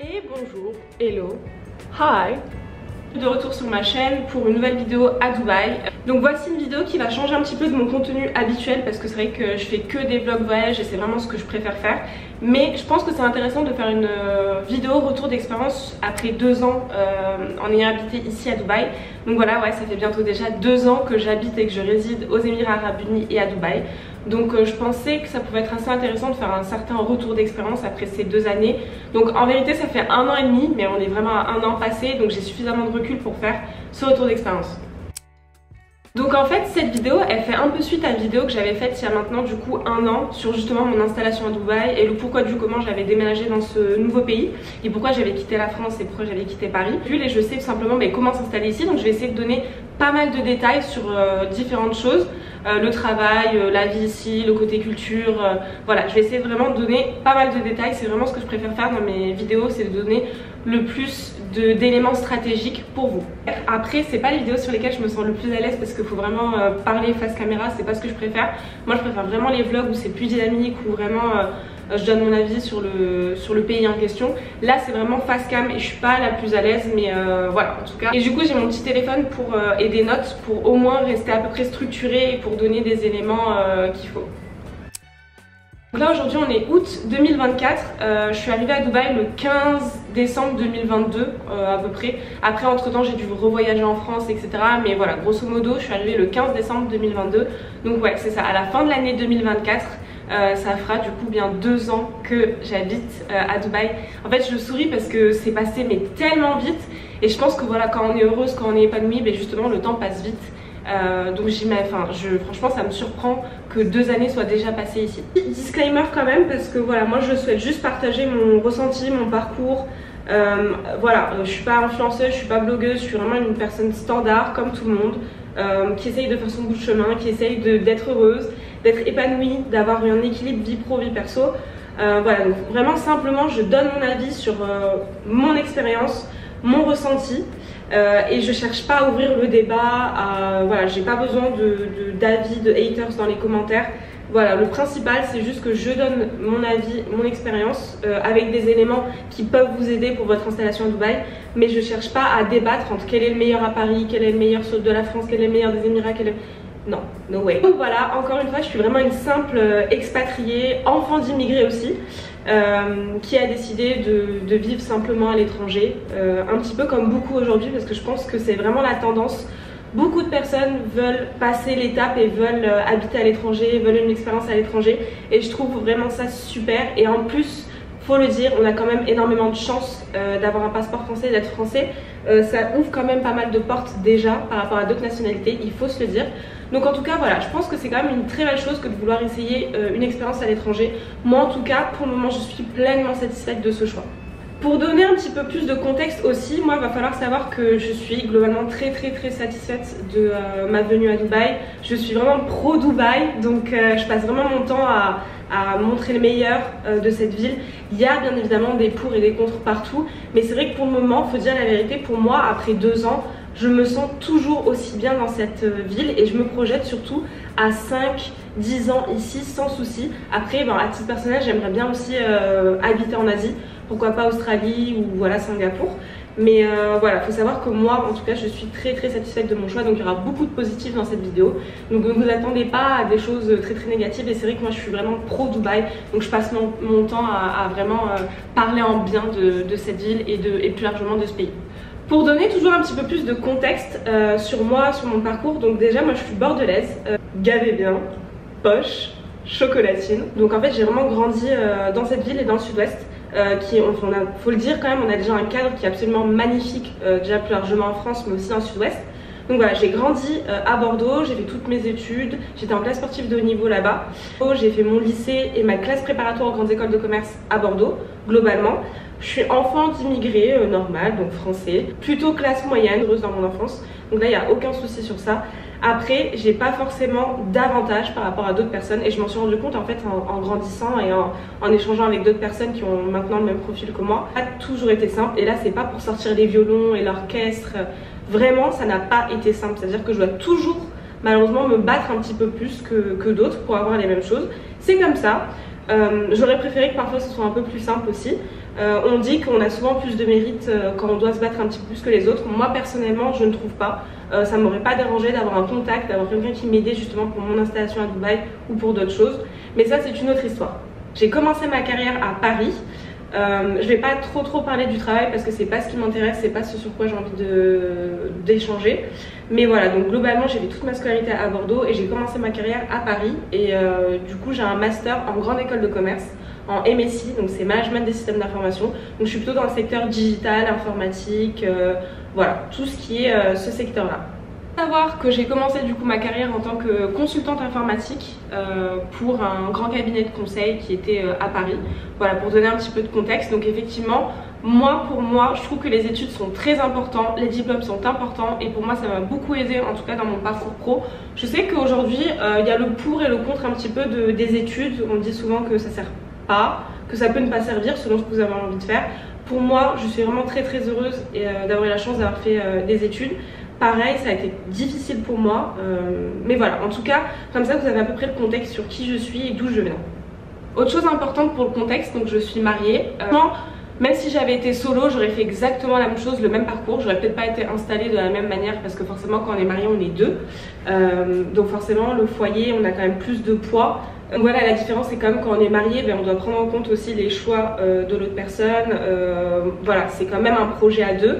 Et bonjour, hello, hi. De retour sur ma chaîne pour une nouvelle vidéo à Dubaï. Donc voici une vidéo qui va changer un petit peu de mon contenu habituel parce que c'est vrai que je fais que des vlogs voyage et c'est vraiment ce que je préfère faire. Mais je pense que c'est intéressant de faire une vidéo retour d'expérience après 2 ans en ayant habité ici à Dubaï. Donc voilà, ouais, ça fait bientôt déjà 2 ans que j'habite et que je réside aux Émirats Arabes Unis et à Dubaï. Donc je pensais que ça pouvait être assez intéressant de faire un certain retour d'expérience après ces 2 années. Donc en vérité ça fait 1 an et demi, mais on est vraiment à 1 an passé, donc j'ai suffisamment de recul pour faire ce retour d'expérience. Donc en fait cette vidéo elle fait un peu suite à une vidéo que j'avais faite il y a maintenant du coup 1 an sur justement mon installation à Dubaï et le pourquoi du comment j'avais déménagé dans ce nouveau pays et pourquoi j'avais quitté la France et pourquoi j'avais quitté Paris. Et je sais tout simplement comment s'installer ici, donc je vais essayer de donner pas mal de détails sur différentes choses. Le travail, la vie ici, le côté culture, voilà, je vais essayer de vraiment de donner pas mal de détails. C'est vraiment ce que je préfère faire dans mes vidéos, c'est de donner le plus d'éléments stratégiques pour vous. Après c'est pas les vidéos sur lesquelles je me sens le plus à l'aise parce qu'il faut vraiment parler face caméra, c'est pas ce que je préfère. Moi je préfère vraiment les vlogs où c'est plus dynamique, où vraiment je donne mon avis sur le pays en question. Là c'est vraiment face cam et je suis pas la plus à l'aise, mais voilà en tout cas. Et du coup j'ai mon petit téléphone et des notes pour au moins rester à peu près structuré et pour donner des éléments qu'il faut. Donc là aujourd'hui on est août 2024, je suis arrivée à Dubaï le 15 décembre 2022 à peu près. Après entre temps j'ai dû revoyager en France etc, mais voilà grosso modo je suis arrivée le 15 décembre 2022. Donc ouais c'est ça, à la fin de l'année 2024 ça fera du coup bien 2 ans que j'habite à Dubaï. En fait je souris parce que c'est passé mais tellement vite et je pense que voilà quand on est heureuse, quand on est épanouie, justement le temps passe vite. Donc franchement ça me surprend que 2 années soient déjà passées ici. Disclaimer quand même parce que voilà moi je souhaite juste partager mon ressenti, mon parcours. Voilà, je suis pas influenceuse, je suis pas blogueuse, je suis vraiment une personne standard comme tout le monde, qui essaye de faire son bout de chemin, qui essaye d'être heureuse, d'être épanouie, d'avoir un équilibre vie pro, vie perso. Voilà, donc vraiment simplement je donne mon avis sur mon expérience, mon ressenti. Et je cherche pas à ouvrir le débat, voilà, j'ai pas besoin d'avis, de haters dans les commentaires. Voilà, le principal c'est juste que je donne mon avis, mon expérience avec des éléments qui peuvent vous aider pour votre installation à Dubaï. Mais je cherche pas à débattre entre quel est le meilleur à Paris, quel est le meilleur de la France, quel est le meilleur des Émirats, quel est... Non, no way. Donc voilà, encore une fois, je suis vraiment une simple expatriée, enfant d'immigrés aussi, qui a décidé de vivre simplement à l'étranger, un petit peu comme beaucoup aujourd'hui, parce que je pense que c'est vraiment la tendance. Beaucoup de personnes veulent passer l'étape et veulent habiter à l'étranger, veulent une expérience à l'étranger, et je trouve vraiment ça super. Et en plus, faut le dire, on a quand même énormément de chance d'avoir un passeport français, d'être français. Ça ouvre quand même pas mal de portes déjà par rapport à d'autres nationalités, il faut se le dire. Donc en tout cas voilà, je pense que c'est quand même une très belle chose que de vouloir essayer une expérience à l'étranger. Moi en tout cas, pour le moment, je suis pleinement satisfaite de ce choix. Pour donner un petit peu plus de contexte aussi, moi il va falloir savoir que je suis globalement très satisfaite de ma venue à Dubaï. Je suis vraiment pro Dubaï, donc je passe vraiment mon temps à montrer le meilleur de cette ville. Il y a bien évidemment des pour et des contre partout, mais c'est vrai que pour le moment, faut dire la vérité, pour moi après 2 ans, je me sens toujours aussi bien dans cette ville et je me projette surtout à 5-10 ans ici sans souci. Après à titre personnel j'aimerais bien aussi habiter en Asie, pourquoi pas Australie ou voilà Singapour. Mais voilà, faut savoir que moi en tout cas je suis très satisfaite de mon choix, donc il y aura beaucoup de positifs dans cette vidéo. Donc ne vous attendez pas à des choses très négatives, et c'est vrai que moi je suis vraiment pro Dubaï, donc je passe mon temps à vraiment parler en bien de cette ville et plus largement de ce pays. Pour donner toujours un petit peu plus de contexte sur moi, sur mon parcours, donc déjà moi je suis bordelaise, gavez bien, poche, chocolatine. Donc en fait j'ai vraiment grandi dans cette ville et dans le sud-ouest. Faut le dire quand même, on a déjà un cadre qui est absolument magnifique, déjà plus largement en France mais aussi dans le sud-ouest. Donc voilà, j'ai grandi à Bordeaux, j'ai fait toutes mes études, j'étais en classe sportive de haut niveau là-bas. J'ai fait mon lycée et ma classe préparatoire aux grandes écoles de commerce à Bordeaux, globalement. Je suis enfant d'immigrés normal, donc français, plutôt classe moyenne, heureuse dans mon enfance. Donc là, il n'y a aucun souci sur ça. Après, j'ai pas forcément d'avantage par rapport à d'autres personnes et je m'en suis rendu compte en fait en grandissant et en échangeant avec d'autres personnes qui ont maintenant le même profil que moi. Ça n'a pas toujours été simple, et là c'est pas pour sortir les violons et l'orchestre, vraiment ça n'a pas été simple, c'est-à-dire que je dois toujours malheureusement me battre un petit peu plus que d'autres pour avoir les mêmes choses. C'est comme ça. J'aurais préféré que parfois ce soit un peu plus simple aussi. On dit qu'on a souvent plus de mérite quand on doit se battre un petit peu plus que les autres. Moi personnellement je ne trouve pas. Ça ne m'aurait pas dérangé d'avoir un contact, d'avoir quelqu'un qui m'aidait justement pour mon installation à Dubaï ou pour d'autres choses. Mais ça c'est une autre histoire. J'ai commencé ma carrière à Paris. Je vais pas trop parler du travail parce que c'est pas ce qui m'intéresse, c'est pas ce sur quoi j'ai envie d'échanger. Mais voilà, donc globalement j'ai fait toute ma scolarité à Bordeaux et j'ai commencé ma carrière à Paris. Et du coup j'ai un master en grande école de commerce, en MSI, donc c'est management des systèmes d'information. Donc je suis plutôt dans le secteur digital, informatique, voilà, tout ce qui est ce secteur là. Savoir que j'ai commencé du coup ma carrière en tant que consultante informatique pour un grand cabinet de conseil qui était à Paris. Voilà, pour donner un petit peu de contexte. Donc effectivement, pour moi, je trouve que les études sont très importantes, les diplômes sont importants et pour moi ça m'a beaucoup aidé en tout cas dans mon parcours pro. Je sais qu'aujourd'hui il y a le pour et le contre un petit peu des études. On dit souvent que ça sert pas, que ça peut ne pas servir selon ce que vous avez envie de faire. Pour moi, je suis vraiment très heureuse d'avoir eu la chance d'avoir fait des études. Pareil, ça a été difficile pour moi, mais voilà, en tout cas, comme ça vous avez à peu près le contexte sur qui je suis et d'où je viens. Autre chose importante pour le contexte, donc je suis mariée. Même si j'avais été solo, j'aurais fait exactement la même chose, le même parcours. J'aurais peut-être pas été installée de la même manière parce que forcément quand on est marié on est deux. Donc forcément le foyer on a quand même plus de poids. Donc voilà, la différence c'est quand même quand on est marié, on doit prendre en compte aussi les choix de l'autre personne. Voilà, c'est quand même un projet à deux.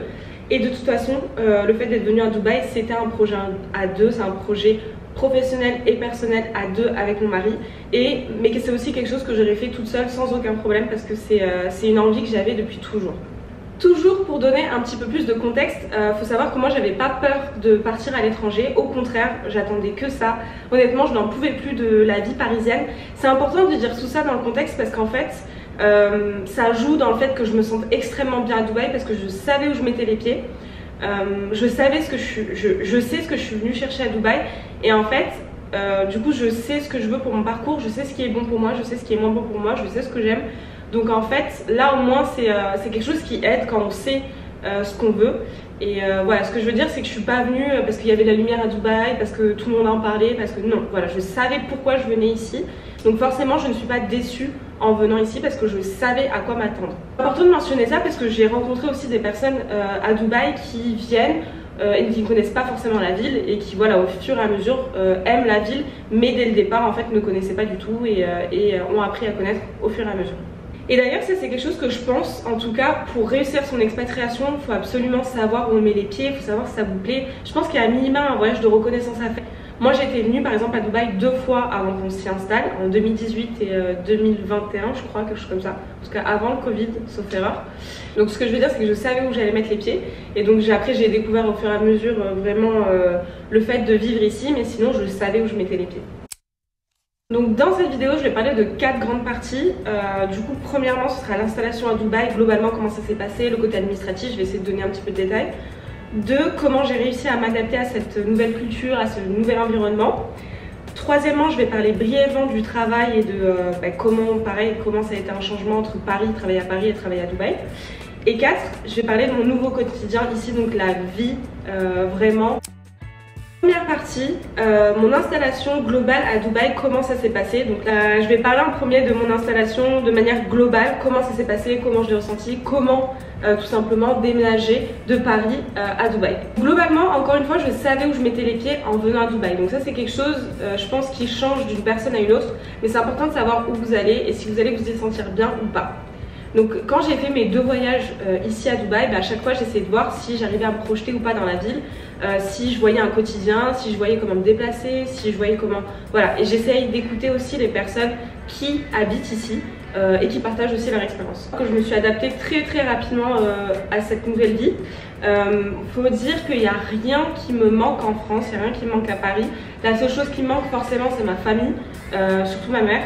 Et de toute façon, le fait d'être venu à Dubaï, c'était un projet à deux, c'est un projet professionnel et personnel à deux avec mon mari. Mais c'est aussi quelque chose que j'aurais fait toute seule sans aucun problème parce que c'est une envie que j'avais depuis toujours. Toujours pour donner un petit peu plus de contexte, faut savoir que moi j'avais pas peur de partir à l'étranger, au contraire j'attendais que ça. Honnêtement je n'en pouvais plus de la vie parisienne. C'est important de dire tout ça dans le contexte parce qu'en fait ça joue dans le fait que je me sente extrêmement bien à Dubaï parce que je savais où je mettais les pieds. Je savais je sais ce que je suis venue chercher à Dubaï et en fait du coup je sais ce que je veux pour mon parcours, je sais ce qui est bon pour moi, je sais ce qui est moins bon pour moi, je sais ce que j'aime. Donc en fait là au moins c'est quelque chose qui aide quand on sait ce qu'on veut. Et voilà, ce que je veux dire c'est que je suis pas venue parce qu'il y avait la lumière à Dubaï, parce que tout le monde en parlait, parce que non, voilà, je savais pourquoi je venais ici. Donc forcément je ne suis pas déçue en venant ici parce que je savais à quoi m'attendre. C'est important de mentionner ça parce que j'ai rencontré aussi des personnes à Dubaï qui viennent et qui ne connaissent pas forcément la ville et qui voilà au fur et à mesure aiment la ville mais dès le départ en fait ne connaissaient pas du tout et ont appris à connaître au fur et à mesure. Et d'ailleurs ça c'est quelque chose que je pense, en tout cas pour réussir son expatriation il faut absolument savoir où on met les pieds, il faut savoir si ça vous plaît. Je pense qu'il y a un minimum un voyage de reconnaissance à faire. Moi j'étais venue par exemple à Dubaï 2 fois avant qu'on s'y installe, en 2018 et 2021 je crois, quelque chose comme ça. En tout cas avant le Covid, sauf erreur. Donc ce que je veux dire c'est que je savais où j'allais mettre les pieds. Et donc après j'ai découvert au fur et à mesure vraiment le fait de vivre ici, mais sinon je savais où je mettais les pieds. Donc dans cette vidéo je vais parler de 4 grandes parties. Du coup premièrement ce sera l'installation à Dubaï, globalement comment ça s'est passé, le côté administratif, je vais essayer de donner un petit peu de détails. 2. Comment j'ai réussi à m'adapter à cette nouvelle culture, à ce nouvel environnement. Troisièmement, je vais parler brièvement du travail et de comment ça a été un changement entre travailler à Paris et travailler à Dubaï. Et 4. Je vais parler de mon nouveau quotidien ici, donc la vie vraiment. Première partie, mon installation globale à Dubaï, comment ça s'est passé. Donc là, je vais parler en premier de mon installation de manière globale, comment ça s'est passé, comment je l'ai ressenti, comment tout simplement déménager de Paris à Dubaï. Globalement, encore une fois, je savais où je mettais les pieds en venant à Dubaï. Donc ça c'est quelque chose, je pense, qui change d'une personne à une autre. Mais c'est important de savoir où vous allez et si vous allez vous y sentir bien ou pas. Donc quand j'ai fait mes 2 voyages ici à Dubaï, à chaque fois j'essayais de voir si j'arrivais à me projeter ou pas dans la ville, si je voyais un quotidien, si je voyais comment me déplacer, si je voyais comment... Voilà, et j'essaye d'écouter aussi les personnes qui habitent ici et qui partagent aussi leur expérience. Je me suis adaptée très rapidement à cette nouvelle vie. Faut dire qu'il n'y a rien qui me manque en France, il n'y a rien qui me manque à Paris. La seule chose qui me manque forcément c'est ma famille, surtout ma mère,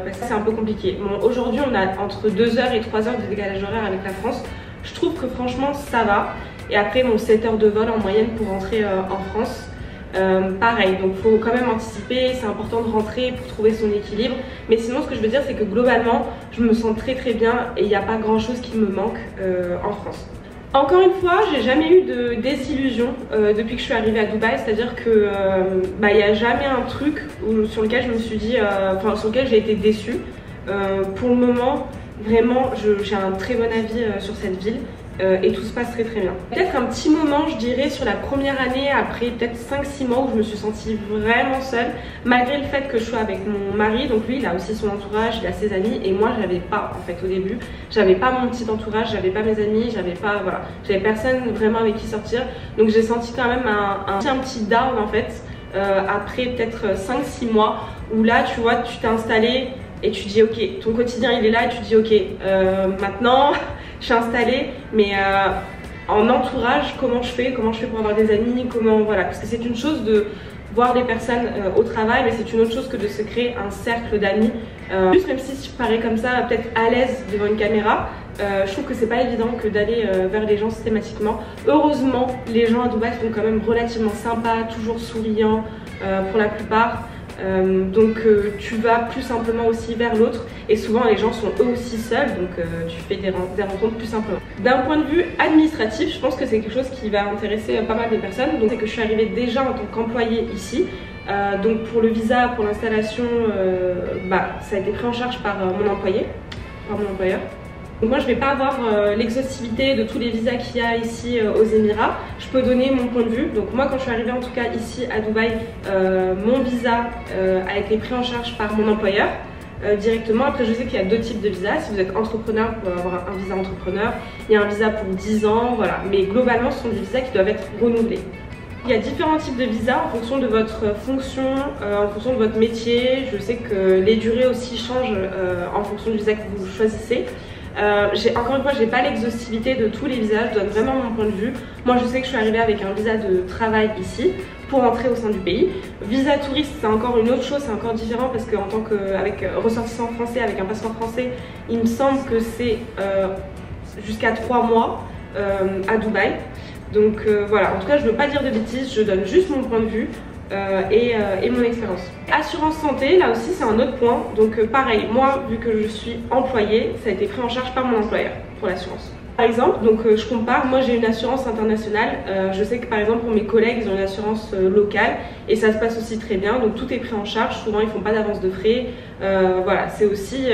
parce que c'est un peu compliqué. Bon, aujourd'hui on a entre 2 heures et 3 heures de décalage horaire avec la France. Je trouve que franchement ça va. Et après mon 7 heures de vol en moyenne pour rentrer en France. Pareil, donc faut quand même anticiper, c'est important de rentrer pour trouver son équilibre. Mais sinon ce que je veux dire c'est que globalement je me sens très bien et il n'y a pas grand chose qui me manque en France. Encore une fois, j'ai jamais eu de désillusion depuis que je suis arrivée à Dubaï, c'est-à-dire que il n'y a jamais un truc sur lequel je me suis dit, sur lequel j'ai été déçue. Pour le moment, Vraiment, j'ai un très bon avis sur cette ville. Et tout se passe très très bien. Peut-être un petit moment je dirais sur la première année, après peut-être 5-6 mois où je me suis sentie vraiment seule, malgré le fait que je sois avec mon mari. Donc lui il a aussi son entourage, il a ses amis, et moi j'avais pas en fait au début, j'avais pas mon petit entourage, j'avais pas mes amis, j'avais pas, voilà, j'avais personne vraiment avec qui sortir. Donc j'ai senti quand même un petit down en fait, après peut-être 5-6 mois où là tu vois, tu t'es installé et tu dis ok, ton quotidien il est là et tu dis ok, maintenant je suis installée, mais en entourage, comment je fais pour avoir des amis, comment, voilà, parce que c'est une chose de voir des personnes au travail, mais c'est une autre chose que de se créer un cercle d'amis. Juste même si je parais comme ça, peut-être à l'aise devant une caméra, je trouve que c'est pas évident que d'aller vers les gens systématiquement. Heureusement, les gens à Dubaï sont quand même relativement sympas, toujours souriants pour la plupart. Donc tu vas plus simplement aussi vers l'autre, et souvent les gens sont eux aussi seuls, donc tu fais des rencontres plus simplement. D'un point de vue administratif, je pense que c'est quelque chose qui va intéresser pas mal de personnes. Donc c'est que je suis arrivée déjà en tant qu'employée ici, donc pour le visa, pour l'installation, ça a été pris en charge par mon employeur. Donc moi je vais pas avoir l'exhaustivité de tous les visas qu'il y a ici aux Émirats. Je peux donner mon point de vue. Donc moi quand je suis arrivée en tout cas ici à Dubaï, mon visa a été pris en charge par mon employeur directement. Après je sais qu'il y a deux types de visas. Si vous êtes entrepreneur, vous pouvez avoir un visa entrepreneur. Il y a un visa pour 10 ans, voilà. Mais globalement ce sont des visas qui doivent être renouvelés. Il y a différents types de visas en fonction de votre fonction, en fonction de votre métier. Je sais que les durées aussi changent en fonction du visa que vous choisissez. Encore une fois, j'ai pas l'exhaustivité de tous les visas, je donne vraiment mon point de vue. Moi je sais que je suis arrivée avec un visa de travail ici pour entrer au sein du pays. Visa touriste c'est encore une autre chose, c'est encore différent parce qu'en tant qu'avec ressortissant français, avec un passeport français, il me semble que c'est jusqu'à 3 mois à Dubaï. Donc voilà, en tout cas je veux pas dire de bêtises, je donne juste mon point de vue. Et mon expérience. Assurance santé, là aussi c'est un autre point. Donc pareil, moi vu que je suis employée, ça a été pris en charge par mon employeur pour l'assurance. Par exemple, donc je compare, moi j'ai une assurance internationale, je sais que par exemple pour mes collègues ils ont une assurance locale et ça se passe aussi très bien, donc tout est pris en charge, souvent ils font pas d'avance de frais, voilà, c'est aussi,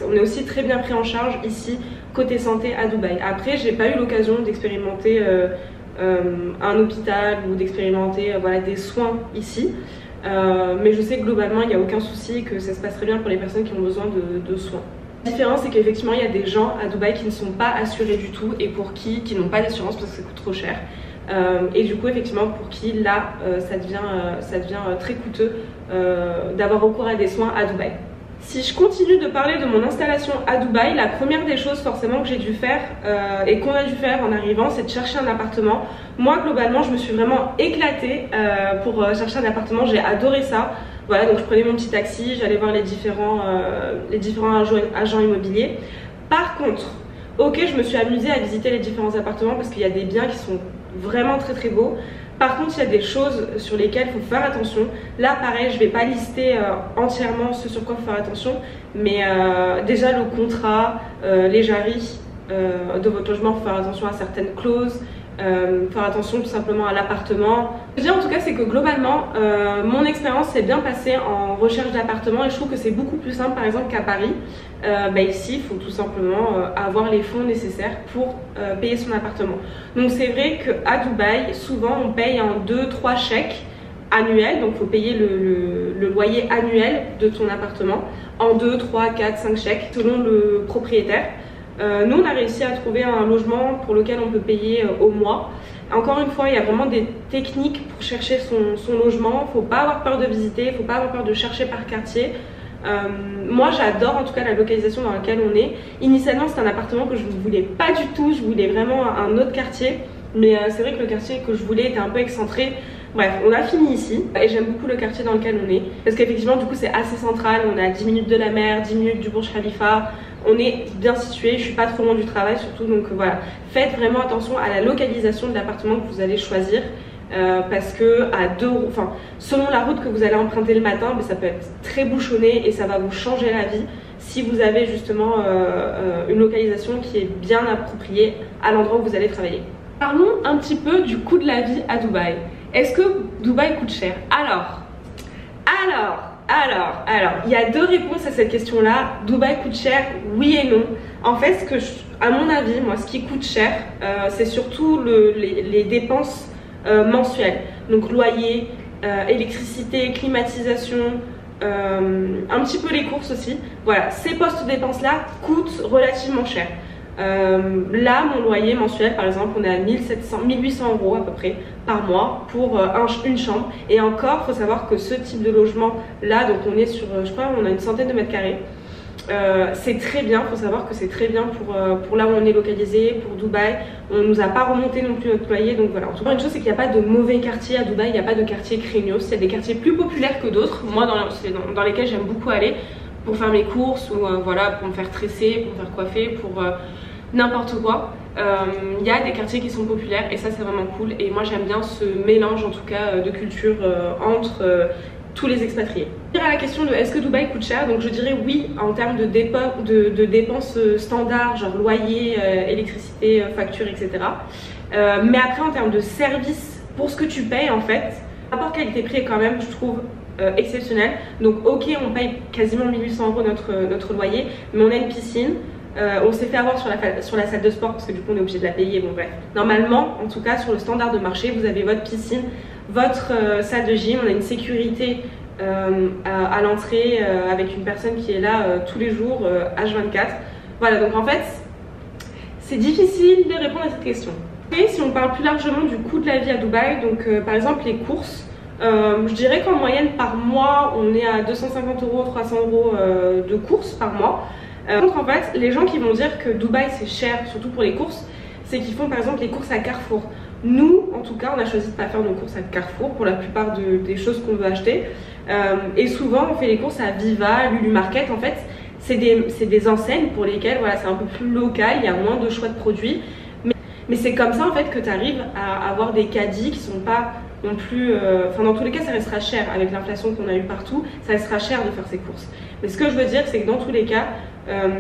on est aussi très bien pris en charge ici côté santé à Dubaï. Après j'ai pas eu l'occasion d'expérimenter un hôpital ou d'expérimenter voilà, des soins ici, mais je sais que globalement il n'y a aucun souci, que ça se passe très bien pour les personnes qui ont besoin de soins. La différence c'est qu'effectivement il y a des gens à Dubaï qui ne sont pas assurés du tout et pour qui n'ont pas d'assurance parce que ça coûte trop cher, et du coup effectivement pour qui là ça devient très coûteux d'avoir recours à des soins à Dubaï. Si je continue de parler de mon installation à Dubaï, la première des choses forcément que j'ai dû faire et qu'on a dû faire en arrivant, c'est de chercher un appartement. Moi globalement je me suis vraiment éclatée pour chercher un appartement, j'ai adoré ça. Voilà, donc je prenais mon petit taxi, j'allais voir les différents agents immobiliers. Par contre, ok, je me suis amusée à visiter les différents appartements parce qu'il y a des biens qui sont vraiment très très beaux. Par contre, il y a des choses sur lesquelles il faut faire attention. Là, pareil, je ne vais pas lister entièrement ce sur quoi il faut faire attention, mais déjà le contrat, les jaris de votre logement, il faut faire attention à certaines clauses, faire attention tout simplement à l'appartement. Ce que je veux dire en tout cas, c'est que globalement, mon expérience s'est bien passée en recherche d'appartement et je trouve que c'est beaucoup plus simple par exemple qu'à Paris. Ici, il faut tout simplement avoir les fonds nécessaires pour payer son appartement. Donc c'est vrai qu'à Dubaï, souvent on paye en 2-3 chèques annuels, donc il faut payer le loyer annuel de ton appartement en 2, 3, 4, 5 chèques selon le propriétaire. Nous on a réussi à trouver un logement pour lequel on peut payer au mois. Encore une fois, il y a vraiment des techniques pour chercher son logement. Il ne faut pas avoir peur de visiter, il ne faut pas avoir peur de chercher par quartier. Moi j'adore en tout cas la localisation dans laquelle on est. Initialement c'est un appartement que je ne voulais pas du tout, je voulais vraiment un autre quartier. Mais c'est vrai que le quartier que je voulais était un peu excentré. Bref, on a fini ici et j'aime beaucoup le quartier dans lequel on est. Parce qu'effectivement du coup c'est assez central, on est à 10 minutes de la mer, 10 minutes du Burj Khalifa. On est bien situé, je suis pas trop loin du travail surtout, donc voilà. Faites vraiment attention à la localisation de l'appartement que vous allez choisir. Parce que selon la route que vous allez emprunter le matin, ça peut être très bouchonné et ça va vous changer la vie si vous avez justement une localisation qui est bien appropriée à l'endroit où vous allez travailler. Parlons un petit peu du coût de la vie à Dubaï. Est-ce que Dubaï coûte cher? Alors, Alors, il y a deux réponses à cette question-là. Dubaï coûte cher, oui et non. En fait, à mon avis, moi, ce qui coûte cher, c'est surtout les dépenses mensuelles. Donc loyer, électricité, climatisation, un petit peu les courses aussi. Voilà, ces postes-dépenses-là coûtent relativement cher. Là, mon loyer mensuel, par exemple, on est à 1800 € à peu près par mois pour une chambre. Et encore, il faut savoir que ce type de logement là, donc on est sur, je crois, on a une centaine de mètres carrés. C'est très bien, il faut savoir que c'est très bien pour là où on est localisé, pour Dubaï. On nous a pas remonté non plus notre loyer, donc voilà. En tout cas, une chose, c'est qu'il n'y a pas de mauvais quartiers à Dubaï, il n'y a pas de quartier craignos. Il y a des quartiers plus populaires que d'autres, moi dans lesquels j'aime beaucoup aller pour faire mes courses ou voilà, pour me faire tresser, pour me faire coiffer, pour n'importe quoi. Il y a des quartiers qui sont populaires et ça c'est vraiment cool, et moi j'aime bien ce mélange en tout cas de culture entre tous les expatriés. À la question de est-ce que Dubaï coûte cher, donc je dirais oui en termes de dépenses standards, genre loyer, électricité, facture, etc. Mais après en termes de services, pour ce que tu payes en fait, rapport qualité-prix est quand même, je trouve, exceptionnel. Donc ok, on paye quasiment 1800 € notre loyer, mais on a une piscine. On s'est fait avoir sur la salle de sport parce que du coup on est obligé de la payer, bon bref. Normalement, en tout cas sur le standard de marché, vous avez votre piscine, votre salle de gym, on a une sécurité à l'entrée avec une personne qui est là tous les jours, H24. Voilà, donc en fait, c'est difficile de répondre à cette question. Et si on parle plus largement du coût de la vie à Dubaï, donc par exemple les courses, je dirais qu'en moyenne par mois, on est à 250 €, 300 € de courses par mois. En fait, les gens qui vont dire que Dubaï c'est cher, surtout pour les courses, c'est qu'ils font par exemple les courses à Carrefour. Nous, en tout cas, on a choisi de ne pas faire nos courses à Carrefour pour la plupart des choses qu'on veut acheter. Et souvent, on fait les courses à Viva, Lulu Market. En fait, c'est des enseignes pour lesquelles voilà, c'est un peu plus local, il y a moins de choix de produits. Mais c'est comme ça en fait que tu arrives à avoir des caddies qui sont pas non plus... Enfin, dans tous les cas, ça restera cher avec l'inflation qu'on a eu partout. Ça restera cher de faire ces courses. Mais ce que je veux dire, c'est que dans tous les cas,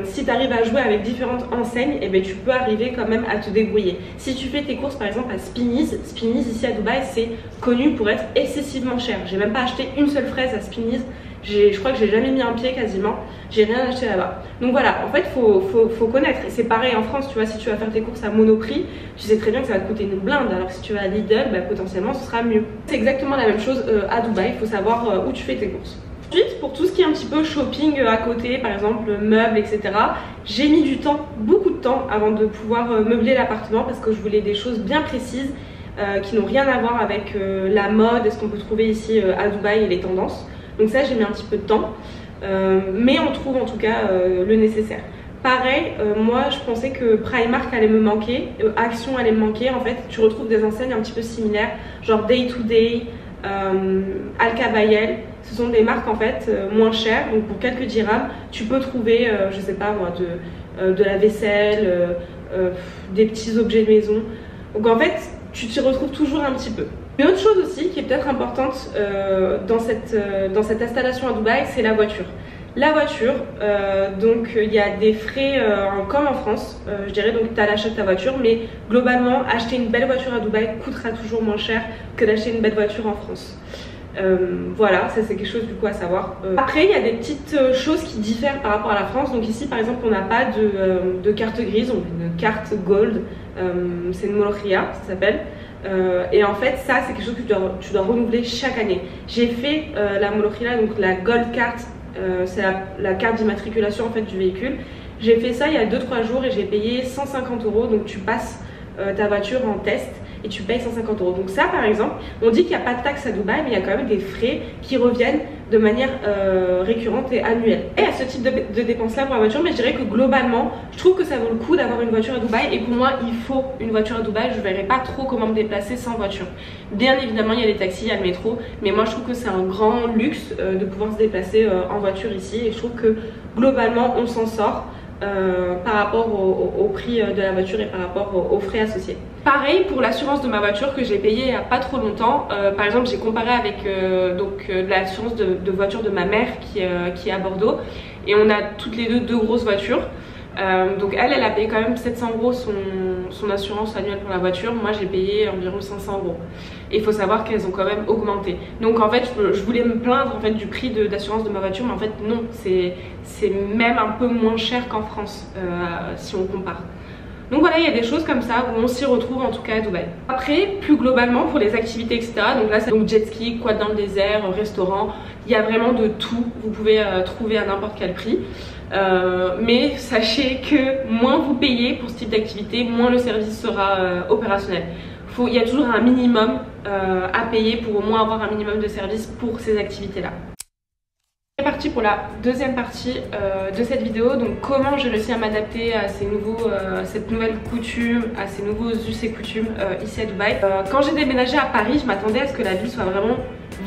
si tu arrives à jouer avec différentes enseignes, eh ben, tu peux arriver quand même à te débrouiller. Si tu fais tes courses par exemple à Spinneys ici à Dubaï, c'est connu pour être excessivement cher. J'ai même pas acheté une seule fraise à Spinneys. Je crois que j'ai jamais mis un pied quasiment. J'ai rien acheté là-bas. Donc voilà, en fait, faut connaître. Et c'est pareil en France, tu vois, si tu vas faire tes courses à Monoprix, tu sais très bien que ça va te coûter une blinde. Alors que si tu vas à Lidl, bah, potentiellement, ce sera mieux. C'est exactement la même chose à Dubaï. Il faut savoir où tu fais tes courses. Ensuite, pour tout ce qui est un petit peu shopping à côté, par exemple meubles, etc., j'ai mis du temps, beaucoup de temps, avant de pouvoir meubler l'appartement parce que je voulais des choses bien précises qui n'ont rien à voir avec la mode et ce qu'on peut trouver ici à Dubaï et les tendances. Donc ça, j'ai mis un petit peu de temps, mais on trouve en tout cas le nécessaire. Pareil, moi je pensais que Primark allait me manquer, Action allait me manquer. En fait, tu retrouves des enseignes un petit peu similaires, genre Day to Day, Alcabayel. Ce sont des marques en fait moins chères, donc pour quelques dirhams, tu peux trouver, je sais pas moi, de la vaisselle, des petits objets de maison. Donc en fait, tu t'y retrouves toujours un petit peu. Une autre chose aussi qui est peut-être importante dans cette installation à Dubaï, c'est la voiture. La voiture, donc il y a des frais comme en France, je dirais, donc tu as l'achat de ta voiture, mais globalement, acheter une belle voiture à Dubaï coûtera toujours moins cher que d'acheter une belle voiture en France. Voilà, ça c'est quelque chose du coup à savoir. Après, il y a des petites choses qui diffèrent par rapport à la France. Donc ici, par exemple, on n'a pas de carte grise, on a une carte gold, c'est une Molokhia, ça s'appelle. Et en fait, ça c'est quelque chose que tu dois renouveler chaque année. J'ai fait la Molokhia, donc la gold card, c'est la carte d'immatriculation en fait du véhicule. J'ai fait ça il y a 2-3 jours et j'ai payé 150 €. Donc tu passes ta voiture en test et tu payes 150 €. Donc ça par exemple, on dit qu'il n'y a pas de taxe à Dubaï, mais il y a quand même des frais qui reviennent de manière récurrente et annuelle. Et à ce type de dépenses là pour la voiture, mais je dirais que globalement, je trouve que ça vaut le coup d'avoir une voiture à Dubaï. Et pour moi, il faut une voiture à Dubaï. Je ne verrai pas trop comment me déplacer sans voiture. Bien évidemment, il y a les taxis, il y a le métro, mais moi je trouve que c'est un grand luxe de pouvoir se déplacer en voiture ici. Et je trouve que globalement, on s'en sort. Par rapport au prix de la voiture et par rapport aux frais associés. Pareil pour l'assurance de ma voiture que j'ai payée il n'y a pas trop longtemps. Par exemple, j'ai comparé avec l'assurance de voiture de ma mère qui est à Bordeaux, et on a toutes les deux grosses voitures. Donc elle a payé quand même 700 € son assurance annuelle pour la voiture. Moi j'ai payé environ 500 €. Et il faut savoir qu'elles ont quand même augmenté. Donc en fait je voulais me plaindre en fait du prix d'assurance de ma voiture, mais en fait non, c'est même un peu moins cher qu'en France si on compare. Donc voilà, il y a des choses comme ça où on s'y retrouve en tout cas à Dubaï. Après, plus globalement pour les activités etc. Donc là c'est donc jet ski, quad dans le désert, restaurant, il y a vraiment de tout. Vous pouvez trouver à n'importe quel prix. Mais sachez que moins vous payez pour ce type d'activité, moins le service sera opérationnel. Il y a toujours un minimum à payer pour au moins avoir un minimum de service pour ces activités là. C'est parti pour la deuxième partie de cette vidéo. Donc comment j'ai réussi à m'adapter à cette nouvelle coutume, à ces nouveaux us et coutumes ici à Dubaï. Quand j'ai déménagé à Paris, je m'attendais à ce que la ville soit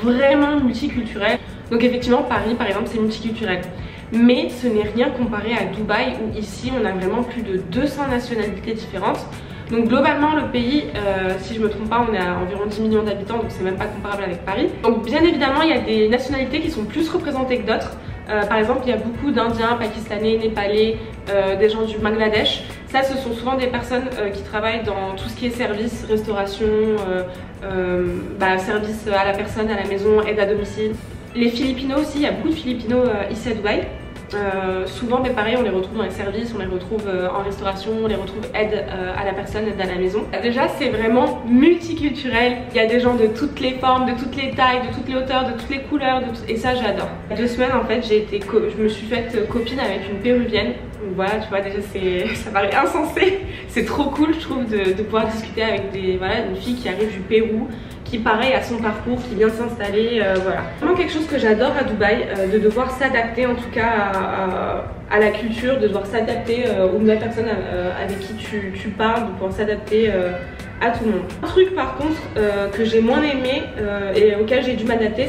vraiment multiculturelle. Donc effectivement Paris par exemple c'est multiculturel. Mais ce n'est rien comparé à Dubaï où ici on a vraiment plus de 200 nationalités différentes. Donc globalement le pays, si je me trompe pas, on est à environ 10 millions d'habitants, donc c'est même pas comparable avec Paris. Donc bien évidemment il y a des nationalités qui sont plus représentées que d'autres. Par exemple il y a beaucoup d'Indiens, Pakistanais, Népalais, des gens du Bangladesh. Ça ce sont souvent des personnes qui travaillent dans tout ce qui est service, restauration, service à la personne, à la maison, aide à domicile. Les Filipinos aussi, il y a beaucoup de Filipinos ici à Dubaï. Souvent mais pareil on les retrouve dans les services, on les retrouve en restauration, on les retrouve aide à la personne, aide à la maison. Déjà c'est vraiment multiculturel, il y a des gens de toutes les formes, de toutes les tailles, de toutes les hauteurs, de toutes les couleurs, et ça j'adore. Il y a 2 semaines en fait je me suis faite copine avec une péruvienne. Donc voilà, tu vois déjà ça paraît insensé. C'est trop cool je trouve de pouvoir discuter avec une fille qui arrive du Pérou, qui pareil a son parcours, qui vient de s'installer, voilà. Vraiment quelque chose que j'adore à Dubaï, de devoir s'adapter en tout cas à la culture, de devoir s'adapter aux nouvelles personnes avec qui tu parles, de pouvoir s'adapter à tout le monde. Un truc par contre que j'ai moins aimé et auquel j'ai dû m'adapter,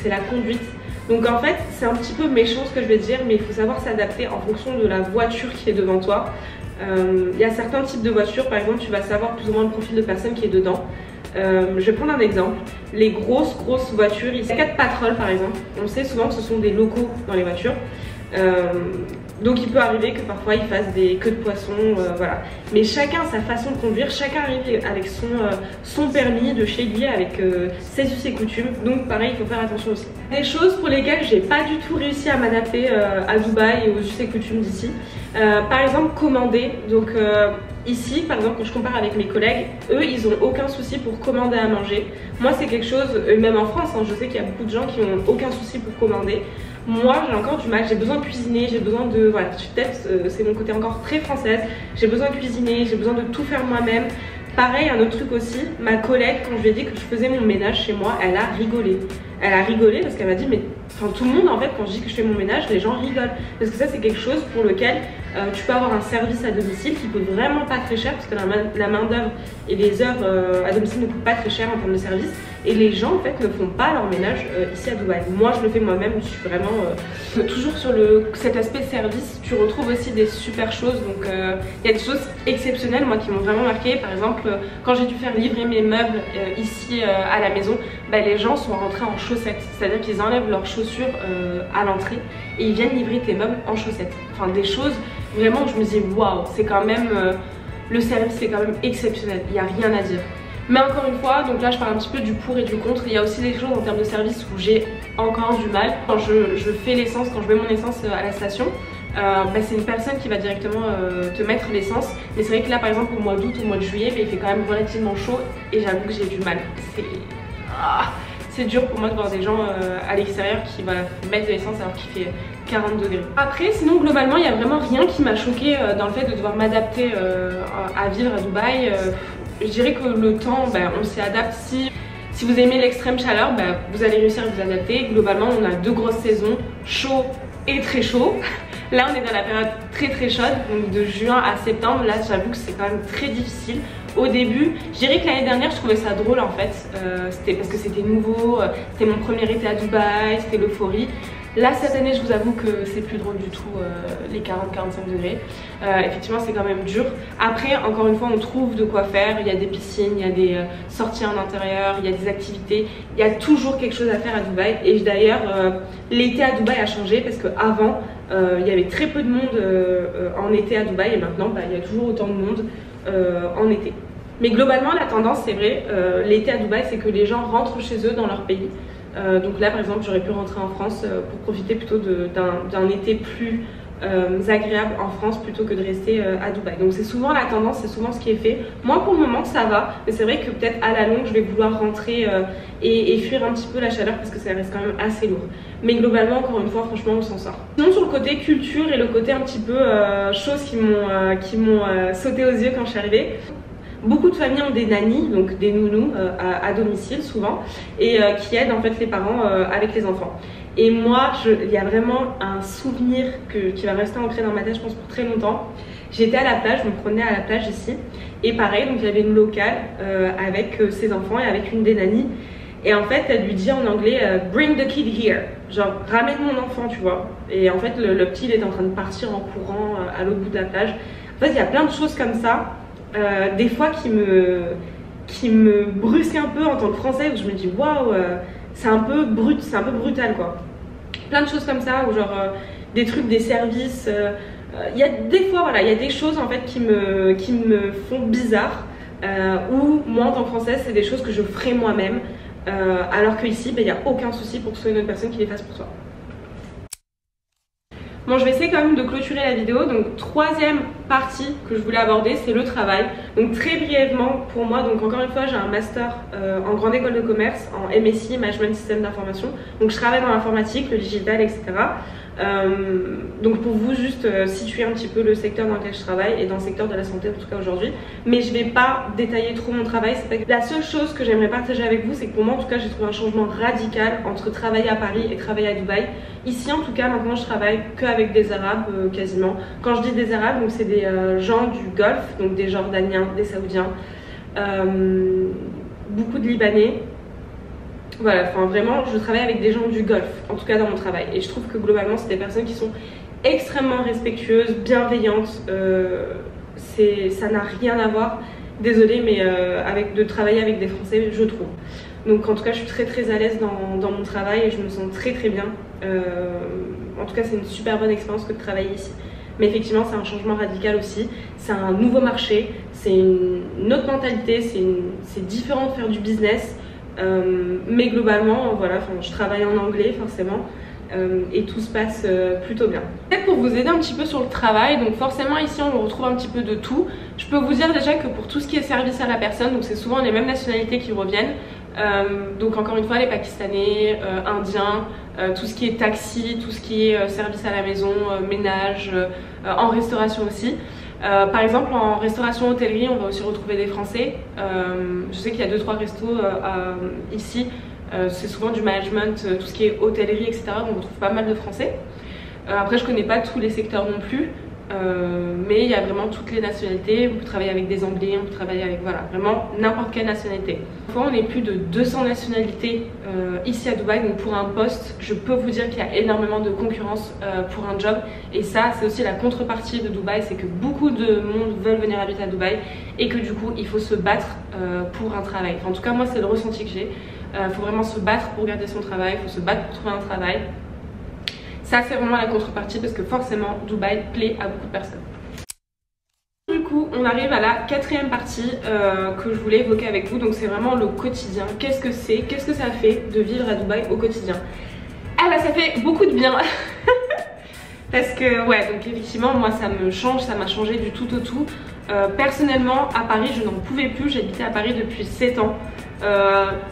c'est la conduite. Donc en fait c'est un petit peu méchant ce que je vais dire, mais il faut savoir s'adapter en fonction de la voiture qui est devant toi. Il y a certains types de voitures, par exemple tu vas savoir plus ou moins le profil de personne qui est dedans. Je vais prendre un exemple, les grosses voitures, il y a 4 Patrol par exemple, on sait souvent que ce sont des locaux dans les voitures. Donc il peut arriver que parfois ils fassent des queues de poisson, voilà. Mais chacun a sa façon de conduire, chacun arrive avec son permis de chez lui, avec ses us et coutumes. Donc pareil, il faut faire attention aussi. Des choses pour lesquelles j'ai pas du tout réussi à m'adapter à Dubaï et aux us et coutumes d'ici. Par exemple commander, donc ici par exemple quand je compare avec mes collègues, eux ils ont aucun souci pour commander à manger. Moi c'est quelque chose, même en France, je sais qu'il y a beaucoup de gens qui ont aucun souci pour commander. Moi j'ai encore du mal, j'ai besoin de cuisiner, j'ai besoin de, voilà, peut-être c'est mon côté encore très française, j'ai besoin de cuisiner, j'ai besoin de tout faire moi-même. Pareil, un autre truc aussi, ma collègue quand je lui ai dit que je faisais mon ménage chez moi, elle a rigolé. Elle a rigolé parce qu'elle m'a dit mais enfin, tout le monde en fait quand je dis que je fais mon ménage, les gens rigolent. Parce que ça c'est quelque chose pour lequel tu peux avoir un service à domicile qui coûte vraiment pas très cher, parce que la main d'œuvre et les heures à domicile ne coûtent pas très cher en termes de service. Et les gens en fait ne font pas leur ménage ici à Dubaï. Moi je le fais moi-même, je suis vraiment toujours sur cet aspect service. Tu retrouves aussi des super choses, donc il y a des choses exceptionnelles moi qui m'ont vraiment marqué. Par exemple quand j'ai dû faire livrer mes meubles ici à la maison, les gens sont rentrés en chaussettes, c'est-à-dire qu'ils enlèvent leurs chaussures à l'entrée et ils viennent livrer tes meubles en chaussettes. Enfin des choses vraiment je me dis waouh, c'est quand même le service c'est quand même exceptionnel, il n'y a rien à dire. Mais encore une fois, donc là je parle un petit peu du pour et du contre. Il y a aussi des choses en termes de service où j'ai encore du mal. Quand je fais l'essence, quand je mets mon essence à la station, c'est une personne qui va directement te mettre l'essence. Mais c'est vrai que là par exemple au mois d'août, au mois de juillet, il fait quand même relativement chaud et j'avoue que j'ai du mal. C'est dur pour moi de voir des gens à l'extérieur qui mettre de l'essence alors qu'il fait 40 degrés. Après sinon globalement il n'y a vraiment rien qui m'a choqué dans le fait de devoir m'adapter à vivre à Dubaï. Je dirais que le temps, on s'y adapte. Si vous aimez l'extrême chaleur, vous allez réussir à vous adapter. Globalement on a 2 grosses saisons, chaud et très chaud. Là on est dans la période très chaude, donc de juin à septembre. Là j'avoue que c'est quand même très difficile. Au début, je dirais que l'année dernière je trouvais ça drôle en fait, c'était parce que c'était nouveau, c'était mon premier été à Dubaï, c'était l'euphorie. Là cette année je vous avoue que c'est plus drôle du tout, les 40-45 degrés. Effectivement c'est quand même dur. Après encore une fois on trouve de quoi faire, il y a des piscines, il y a des sorties en intérieur, il y a des activités, il y a toujours quelque chose à faire à Dubaï. Et d'ailleurs l'été à Dubaï a changé parce qu'avant Il y avait très peu de monde en été à Dubaï et maintenant il y a toujours autant de monde en été. Mais globalement la tendance c'est vrai, l'été à Dubaï c'est que les gens rentrent chez eux dans leur pays. Donc là par exemple j'aurais pu rentrer en France pour profiter plutôt d'un été plus agréable en France plutôt que de rester à Dubaï. Donc c'est souvent la tendance, c'est souvent ce qui est fait. Moi pour le moment ça va, mais c'est vrai que peut-être à la longue je vais vouloir rentrer et fuir un petit peu la chaleur parce que ça reste quand même assez lourd. Mais globalement encore une fois franchement on s'en sort. Sinon sur le côté culture et le côté un petit peu choses qui m'ont sauté aux yeux quand je suis arrivée. Beaucoup de familles ont des nannies, donc des nounous à domicile souvent, et qui aident en fait les parents avec les enfants. Et moi, il y a vraiment un souvenir qui va rester ancré dans ma tête, je pense, pour très longtemps. J'étais à la plage, je me promenais à la plage ici, et pareil, donc il y avait une locale avec ses enfants et avec une des nannies. Et en fait, elle lui dit en anglais bring the kid here, genre ramène mon enfant, tu vois. Et en fait, le petit il est en train de partir en courant à l'autre bout de la plage. En fait, il y a plein de choses comme ça. Des fois qui me brusquent un peu en tant que français, où je me dis waouh, c'est un peu brutal quoi. Plein de choses comme ça, ou genre des trucs, des services. Il y a des fois, voilà, il y a des choses en fait qui me font bizarre, où moi en tant que française, c'est des choses que je ferais moi-même, alors qu'ici, il n'y a aucun souci pour que ce soit une autre personne qui les fasse pour toi. Bon, je vais essayer quand même de clôturer la vidéo. Donc troisième partie que je voulais aborder, c'est le travail. Donc très brièvement pour moi, donc encore une fois j'ai un master en grande école de commerce en MSI, Management Système d'Information. Donc je travaille dans l'informatique, le digital, etc. Donc pour vous juste situer un petit peu le secteur dans lequel je travaille et dans le secteur de la santé en tout cas aujourd'hui. Mais je vais pas détailler trop mon travail. La seule chose que j'aimerais partager avec vous, c'est que pour moi en tout cas j'ai trouvé un changement radical entre travailler à Paris et travailler à Dubaï. Ici en tout cas maintenant je travaille qu'avec des Arabes quasiment. Quand je dis des Arabes, donc c'est des gens du Golfe, donc des Jordaniens, des Saoudiens, beaucoup de Libanais. Voilà, enfin vraiment je travaille avec des gens du Golfe, en tout cas dans mon travail. Et je trouve que globalement c'est des personnes qui sont extrêmement respectueuses, bienveillantes. Ça n'a rien à voir, désolée, mais de travailler avec des Français, je trouve. Donc en tout cas je suis très à l'aise dans mon travail et je me sens très bien. En tout cas c'est une super bonne expérience que de travailler ici. Mais effectivement c'est un changement radical aussi, c'est un nouveau marché, c'est une autre mentalité, c'est différent de faire du business. Mais globalement voilà, je travaille en anglais forcément et tout se passe plutôt bien. Peut-être pour vous aider un petit peu sur le travail, donc forcément ici on retrouve un petit peu de tout. Je peux vous dire déjà que pour tout ce qui est service à la personne, donc c'est souvent les mêmes nationalités qui reviennent. Donc encore une fois les Pakistanais, Indiens, tout ce qui est taxi, tout ce qui est service à la maison, ménage, en restauration aussi. Par exemple en restauration hôtellerie on va aussi retrouver des Français. Je sais qu'il y a 2-3 restos ici, c'est souvent du management, tout ce qui est hôtellerie etc. Donc on retrouve pas mal de Français. Après je connais pas tous les secteurs non plus. Mais il y a vraiment toutes les nationalités, on peut travailler avec des Anglais, on peut travailler avec voilà, vraiment n'importe quelle nationalité. On est plus de 200 nationalités ici à Dubaï, donc pour un poste, je peux vous dire qu'il y a énormément de concurrence pour un job. Et ça, c'est aussi la contrepartie de Dubaï, c'est que beaucoup de monde veulent venir habiter à Dubaï et que du coup, il faut se battre pour un travail. Enfin, en tout cas, moi, c'est le ressenti que j'ai. Il faut vraiment se battre pour garder son travail, il faut se battre pour trouver un travail. Ça c'est vraiment la contrepartie parce que forcément Dubaï plaît à beaucoup de personnes. Du coup on arrive à la quatrième partie que je voulais évoquer avec vous. Donc c'est vraiment le quotidien. Qu'est-ce que c'est? Qu'est-ce que ça fait de vivre à Dubaï au quotidien? Ah bah ça fait beaucoup de bien. Parce que ouais, donc effectivement moi ça me change, ça m'a changé du tout au tout. Personnellement à Paris je n'en pouvais plus, j'habitais à Paris depuis 7 ans.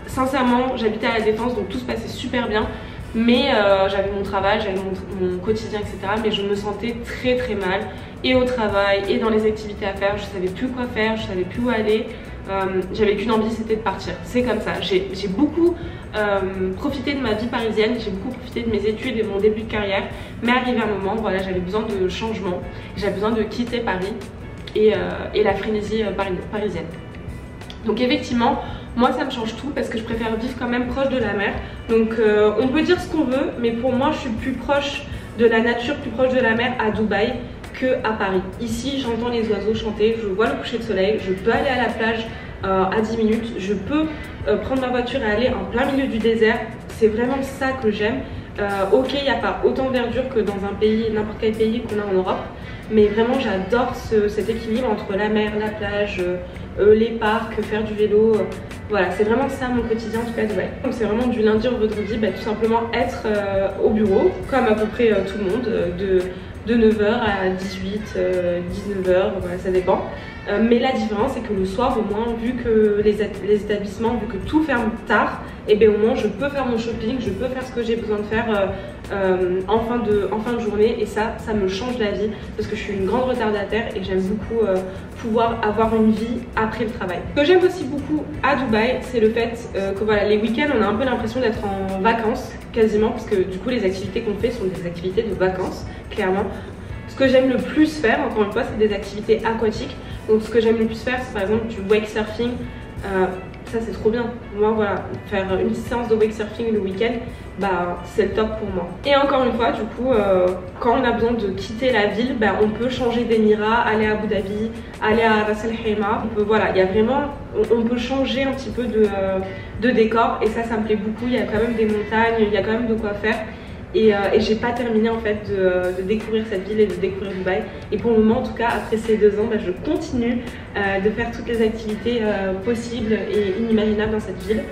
Sincèrement j'habitais à la Défense donc tout se passait super bien. Mais j'avais mon travail, j'avais mon quotidien etc. Mais je me sentais très mal et au travail et dans les activités à faire. Je savais plus quoi faire, je savais plus où aller. J'avais qu'une envie, c'était de partir. C'est comme ça. J'ai beaucoup profité de ma vie parisienne, j'ai beaucoup profité de mes études et de mon début de carrière. Mais arrivé un moment, voilà, j'avais besoin de changement. J'avais besoin de quitter Paris et la frénésie parisienne. Donc effectivement, moi ça me change tout parce que je préfère vivre quand même proche de la mer. Donc on peut dire ce qu'on veut, mais pour moi je suis plus proche de la nature, plus proche de la mer à Dubaï que à Paris. Ici j'entends les oiseaux chanter, je vois le coucher de soleil, je peux aller à la plage à 10 minutes, je peux prendre ma voiture et aller en plein milieu du désert. C'est vraiment ça que j'aime. Ok, il n'y a pas autant de verdure que dans un pays, n'importe quel pays qu'on a en Europe, mais vraiment j'adore cet équilibre entre la mer, la plage, les parcs, faire du vélo. Voilà, c'est vraiment ça mon quotidien en tout cas à Dubaï. Donc c'est vraiment du lundi au vendredi, tout simplement être au bureau, comme à peu près tout le monde, de 9h à 18, 19h, voilà, ça dépend. Mais la différence c'est que le soir au moins, vu que les établissements, vu que tout ferme tard, et bien au moins je peux faire mon shopping, je peux faire ce que j'ai besoin de faire en fin de journée, et ça me change la vie parce que je suis une grande retardataire et j'aime beaucoup pouvoir avoir une vie après le travail. Ce que j'aime aussi beaucoup à Dubaï, c'est le fait que voilà, les week-ends on a un peu l'impression d'être en vacances quasiment, parce que du coup les activités qu'on fait sont des activités de vacances clairement. Ce que j'aime le plus faire, encore une fois, c'est des activités aquatiques. Donc ce que j'aime le plus faire, c'est par exemple du wake surfing. Ça c'est trop bien. Moi voilà, faire une petite séance de wake surfing le week-end, c'est le top pour moi. Et encore une fois, du coup, quand on a besoin de quitter la ville, on peut changer d'émirat, aller à Abu Dhabi, aller à Ras Al Khaimah. Voilà, il y a vraiment, on peut changer un petit peu de décor, et ça me plaît beaucoup. Il y a quand même des montagnes, il y a quand même de quoi faire. Et j'ai pas terminé en fait de découvrir cette ville et de découvrir Dubaï. Et pour le moment, en tout cas, après ces 2 ans, je continue de faire toutes les activités possibles et inimaginables dans cette ville.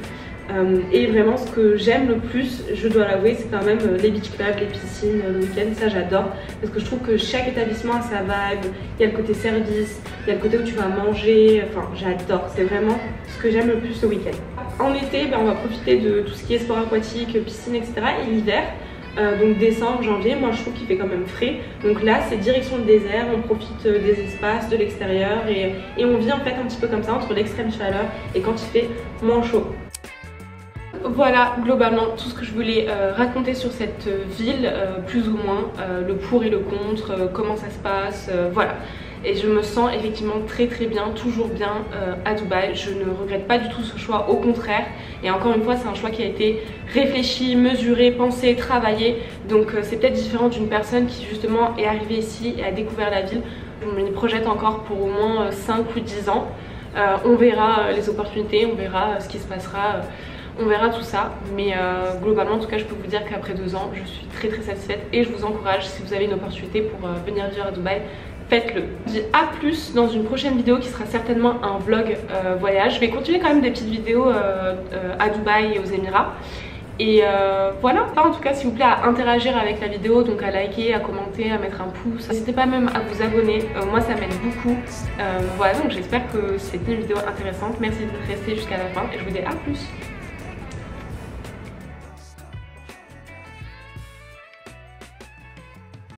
Et vraiment, ce que j'aime le plus, je dois l'avouer, c'est quand même les beach clubs, les piscines, le week-end. Ça, j'adore parce que je trouve que chaque établissement a sa vibe. Il y a le côté service, il y a le côté où tu vas manger. Enfin, j'adore. C'est vraiment ce que j'aime le plus le week-end. En été, on va profiter de tout ce qui est sport aquatique, piscine, etc. Et l'hiver, donc décembre, janvier, moi je trouve qu'il fait quand même frais. Donc là c'est direction le désert, on profite des espaces, de l'extérieur, et on vit en fait un petit peu comme ça entre l'extrême chaleur et quand il fait moins chaud. Voilà globalement tout ce que je voulais raconter sur cette ville, plus ou moins, le pour et le contre, comment ça se passe, voilà. Et je me sens effectivement très bien, toujours bien à Dubaï. Je ne regrette pas du tout ce choix, au contraire. Et encore une fois, c'est un choix qui a été réfléchi, mesuré, pensé, travaillé. Donc c'est peut-être différent d'une personne qui justement est arrivée ici et a découvert la ville. Je me projette encore pour au moins 5 ou 10 ans. On verra les opportunités, on verra ce qui se passera. On verra tout ça, mais globalement en tout cas je peux vous dire qu'après 2 ans je suis très satisfaite, et je vous encourage, si vous avez une opportunité pour venir vivre à Dubaï, faites-le. Je dis à plus dans une prochaine vidéo qui sera certainement un vlog voyage. Je vais continuer quand même des petites vidéos à Dubaï et aux Émirats. Et voilà, en tout cas s'il vous plaît à interagir avec la vidéo, donc à liker, à commenter, à mettre un pouce. N'hésitez pas même à vous abonner, moi ça m'aide beaucoup. Voilà, donc j'espère que c'était une vidéo intéressante. Merci d'être resté jusqu'à la fin et je vous dis à plus.